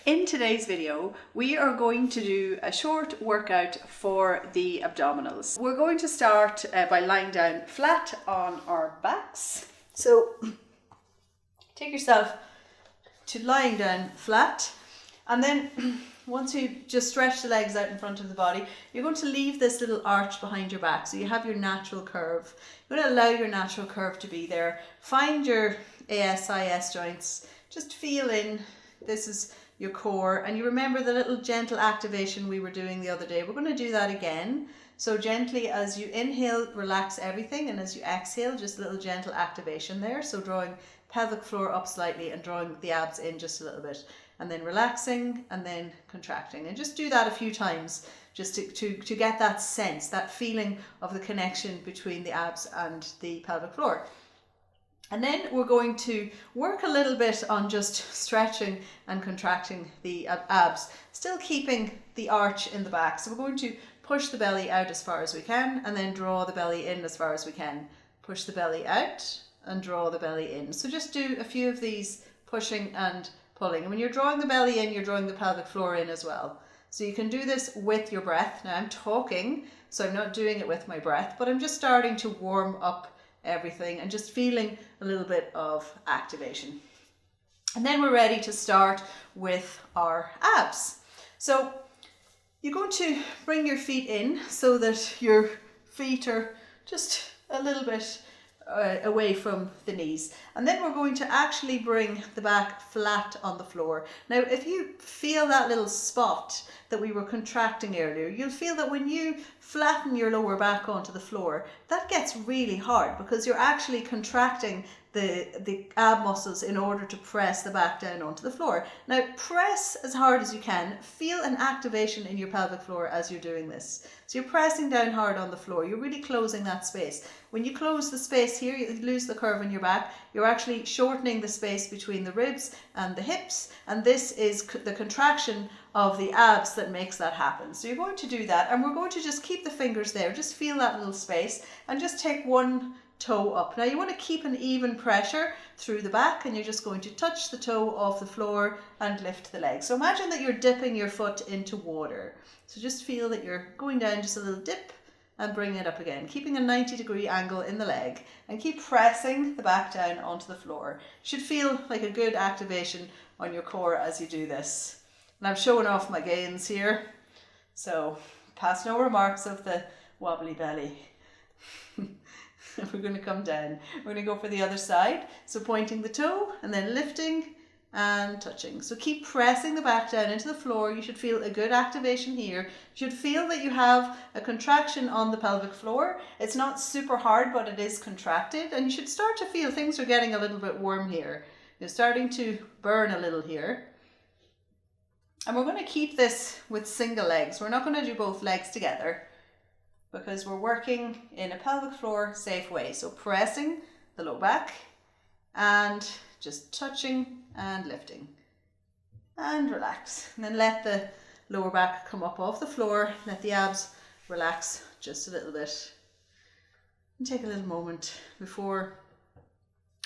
In today's video, we are going to do a short workout for the abdominals. We're going to start by lying down flat on our backs. So take yourself to lying down flat, and then once you just stretch the legs out in front of the body, you're going to leave this little arch behind your back so you have your natural curve. You're going to allow your natural curve to be there. Find your ASIS joints, just feel in. This is your core, and you remember the little gentle activation we were doing the other day. We're going to do that again. So gently, as you inhale, relax everything, and as you exhale, just a little gentle activation there. So drawing pelvic floor up slightly and drawing the abs in just a little bit, and then relaxing and then contracting, and just do that a few times just to get that sense, that feeling of the connection between the abs and the pelvic floor. And then we're going to work a little bit on just stretching and contracting the abs, still keeping the arch in the back. So we're going to push the belly out as far as we can, and then draw the belly in as far as we can. Push the belly out and draw the belly in. So just do a few of these pushing and pulling. And when you're drawing the belly in, you're drawing the pelvic floor in as well. So you can do this with your breath. Now I'm talking, so I'm not doing it with my breath, but I'm just starting to warm up everything and just feeling a little bit of activation. And then we're ready to start with our abs. So you're going to bring your feet in so that your feet are just a little bit away from the knees, and then we're going to actually bring the back flat on the floor. Now if you feel that little spot that we were contracting earlier, you'll feel that when you flatten your lower back onto the floor, that gets really hard because you're actually contracting the ab muscles in order to press the back down onto the floor. Now press as hard as you can. Feel an activation in your pelvic floor as you're doing this. So you're pressing down hard on the floor. You're really closing that space. When you close the space here, you lose the curve in your back. You're actually shortening the space between the ribs and the hips, and this is the contraction of the abs that makes that happen. So you're going to do that, and we're going to just keep the fingers there. Just feel that little space and just take one toe up. Now you want to keep an even pressure through the back, and you're just going to touch the toe off the floor and lift the leg. So imagine that you're dipping your foot into water. So just feel that you're going down just a little dip and bring it up again, keeping a 90-degree angle in the leg, and keep pressing the back down onto the floor. You should feel like a good activation on your core as you do this. And I'm showing off my gains here, so pass no remarks of the wobbly belly. We're going to come down. We're going to go for the other side. So pointing the toe and then lifting and touching. So keep pressing the back down into the floor. You should feel a good activation here. You should feel that you have a contraction on the pelvic floor. It's not super hard, but it is contracted. And you should start to feel things are getting a little bit warm here. You're starting to burn a little here. And we're going to keep this with single legs. We're not going to do both legs together, because we're working in a pelvic floor safe way. So pressing the low back and just touching and lifting and relax. And then let the lower back come up off the floor. Let the abs relax just a little bit. And take a little moment before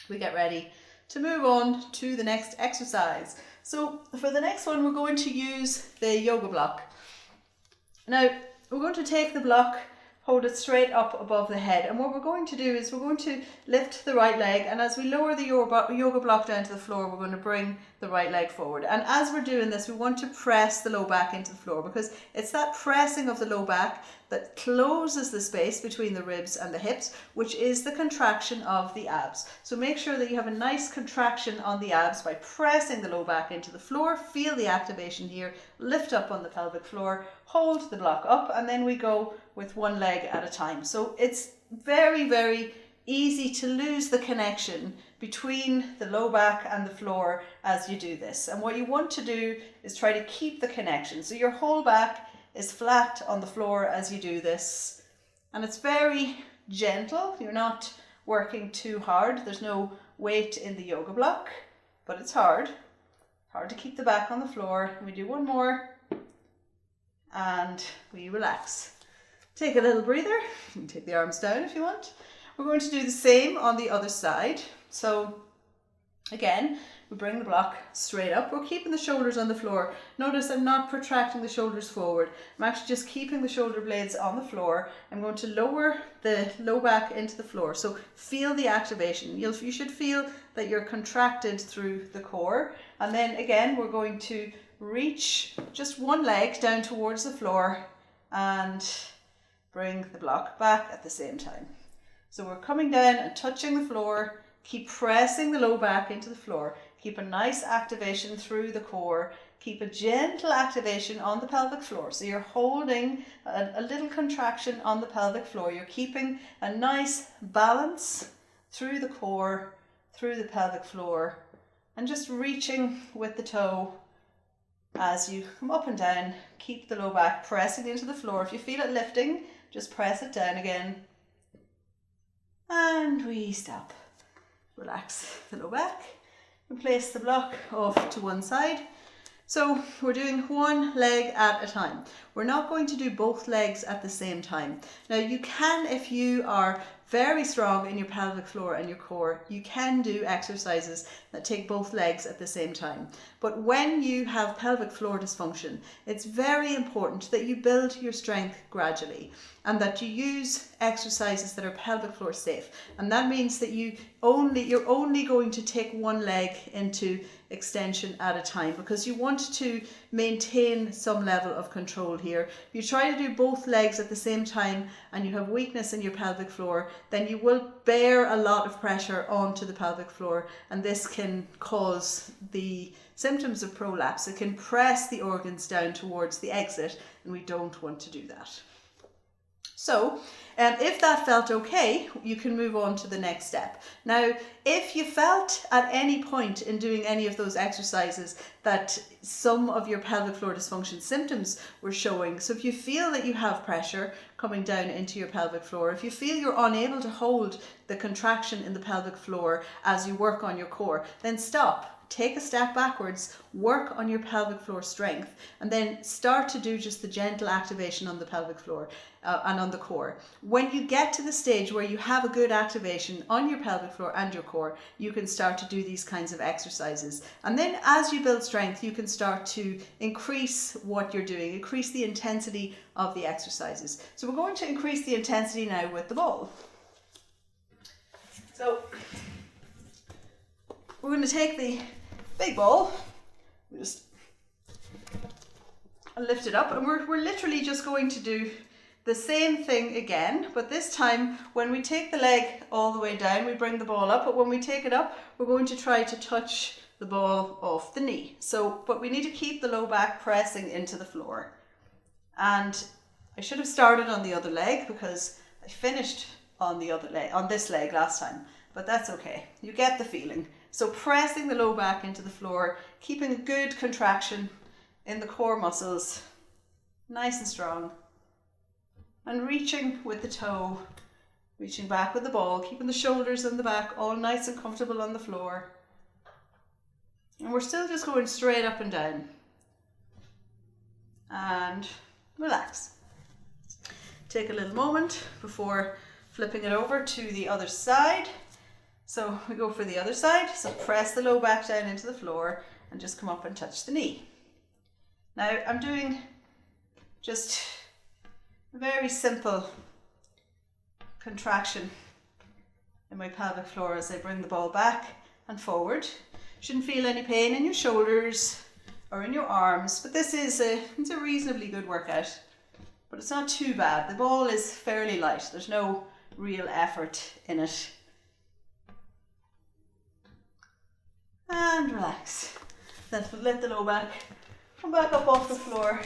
we get ready to move on to the next exercise. So for the next one, we're going to use the yoga block. Now we're going to take the block, hold it straight up above the head, and what we're going to do is we're going to lift the right leg, and as we lower the yoga block down to the floor, we're going to bring the right leg forward. And as we're doing this, we want to press the low back into the floor, because it's that pressing of the low back that closes the space between the ribs and the hips, which is the contraction of the abs. So make sure that you have a nice contraction on the abs by pressing the low back into the floor. Feel the activation here. Lift up on the pelvic floor, hold the block up, and then we go with one leg at a time. So it's very, very easy to lose the connection between the low back and the floor as you do this. And what you want to do is try to keep the connection. So your whole back is flat on the floor as you do this. And it's very gentle. You're not working too hard. There's no weight in the yoga block, but it's hard. Hard to keep the back on the floor. We do one more and we relax. Take a little breather. You can take the arms down if you want. We're going to do the same on the other side. So again, we bring the block straight up. We're keeping the shoulders on the floor. Notice I'm not protracting the shoulders forward. I'm actually just keeping the shoulder blades on the floor. I'm going to lower the low back into the floor. So feel the activation. You should feel that you're contracted through the core. And then again, we're going to reach just one leg down towards the floor and bring the block back at the same time. So we're coming down and touching the floor. Keep pressing the low back into the floor. Keep a nice activation through the core. Keep a gentle activation on the pelvic floor. So you're holding a little contraction on the pelvic floor. You're keeping a nice balance through the core, through the pelvic floor, and just reaching with the toe as you come up and down. Keep the low back pressing into the floor. If you feel it lifting, just press it down again. And we stop. Relax the low back and place the block off to one side. So we're doing one leg at a time. We're not going to do both legs at the same time. Now you can, if you are very strong in your pelvic floor and your core, you can do exercises that take both legs at the same time. But when you have pelvic floor dysfunction, it's very important that you build your strength gradually and that you use exercises that are pelvic floor safe. And that means that you're only going to take one leg into extension at a time, because you want to maintain some level of control here. If you try to do both legs at the same time and you have weakness in your pelvic floor, then you will bear a lot of pressure onto the pelvic floor, and this can cause the symptoms of prolapse. It can press the organs down towards the exit, and we don't want to do that. So if that felt okay, you can move on to the next step. Now, if you felt at any point in doing any of those exercises that some of your pelvic floor dysfunction symptoms were showing, so if you feel that you have pressure coming down into your pelvic floor, if you feel you're unable to hold the contraction in the pelvic floor as you work on your core, then stop. Take a step backwards, work on your pelvic floor strength, and then start to do just the gentle activation on the pelvic floor and on the core. When you get to the stage where you have a good activation on your pelvic floor and your core, you can start to do these kinds of exercises. And then as you build strength, you can start to increase what you're doing, increase the intensity of the exercises. So we're going to increase the intensity now with the ball. So we're going to take the big ball, just lift it up, and we're literally just going to do the same thing again, but this time when we take the leg all the way down, we bring the ball up, but when we take it up, we're going to try to touch the ball off the knee. So, but we need to keep the low back pressing into the floor. And I should have started on the other leg because I finished on the other leg, on this leg last time, but that's okay. You get the feeling. So pressing the low back into the floor, keeping a good contraction in the core muscles, nice and strong, and reaching with the toe, reaching back with the ball, keeping the shoulders and the back all nice and comfortable on the floor. And we're still just going straight up and down. And relax. Take a little moment before flipping it over to the other side. So we go for the other side. So press the low back down into the floor and just come up and touch the knee. Now I'm doing just a very simple contraction in my pelvic floor as I bring the ball back and forward. Shouldn't feel any pain in your shoulders or in your arms, but this is it's a reasonably good workout, but it's not too bad. The ball is fairly light. There's no real effort in it. And relax. Then let the low back come back up off the floor.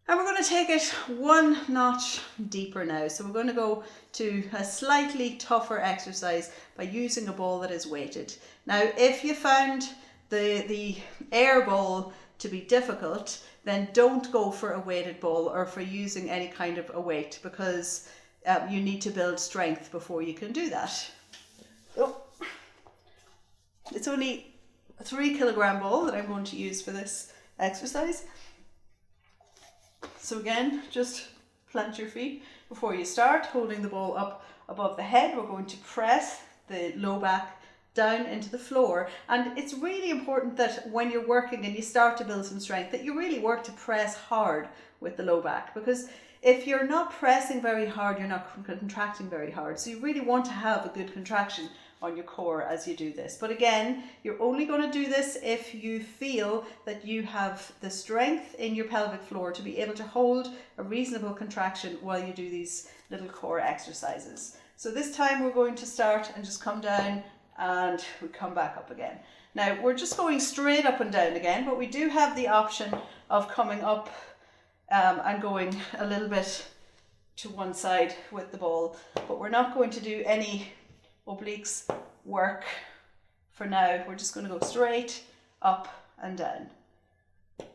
And we're going to take it one notch deeper now. So we're going to go to a slightly tougher exercise by using a ball that is weighted. Now, if you found the air ball to be difficult, then don't go for a weighted ball or for using any kind of a weight, because you need to build strength before you can do that. So, it's only a 3 kilogram ball that I'm going to use for this exercise. So again, just plant your feet before you start, holding the ball up above the head. We're going to press the low back down into the floor. And it's really important that when you're working and you start to build some strength, that you really work to press hard with the low back, because if you're not pressing very hard, you're not contracting very hard. So you really want to have a good contraction on your core as you do this. But again, you're only going to do this if you feel that you have the strength in your pelvic floor to be able to hold a reasonable contraction while you do these little core exercises. So this time we're going to start and just come down and we come back up again. Now we're just going straight up and down again, but we do have the option of coming up and going a little bit to one side with the ball, but we're not going to do any obliques work for now. We're just going to go straight up and down.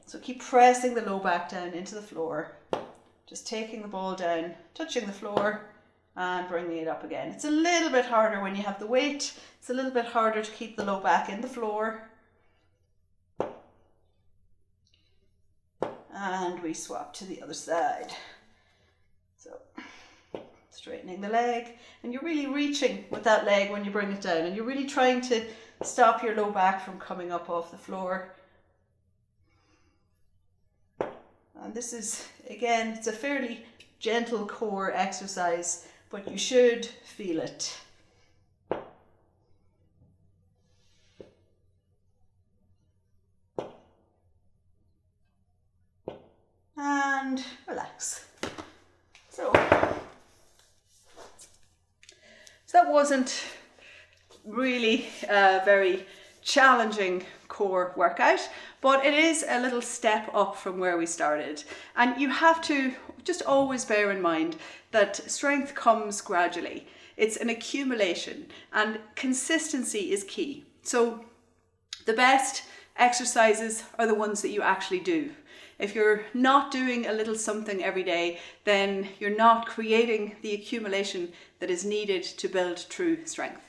So keep pressing the low back down into the floor, just taking the ball down, touching the floor and bringing it up again. It's a little bit harder when you have the weight. It's a little bit harder to keep the low back in the floor. And we swap to the other side. So straightening the leg, and you're really reaching with that leg when you bring it down, and you're really trying to stop your low back from coming up off the floor. And this is, again, it's a fairly gentle core exercise, but you should feel it. And relax. So that wasn't really a very challenging core workout, but it is a little step up from where we started. And you have to just always bear in mind that strength comes gradually. It's an accumulation, and consistency is key. So the best exercises are the ones that you actually do. If you're not doing a little something every day, then you're not creating the accumulation that is needed to build true strength.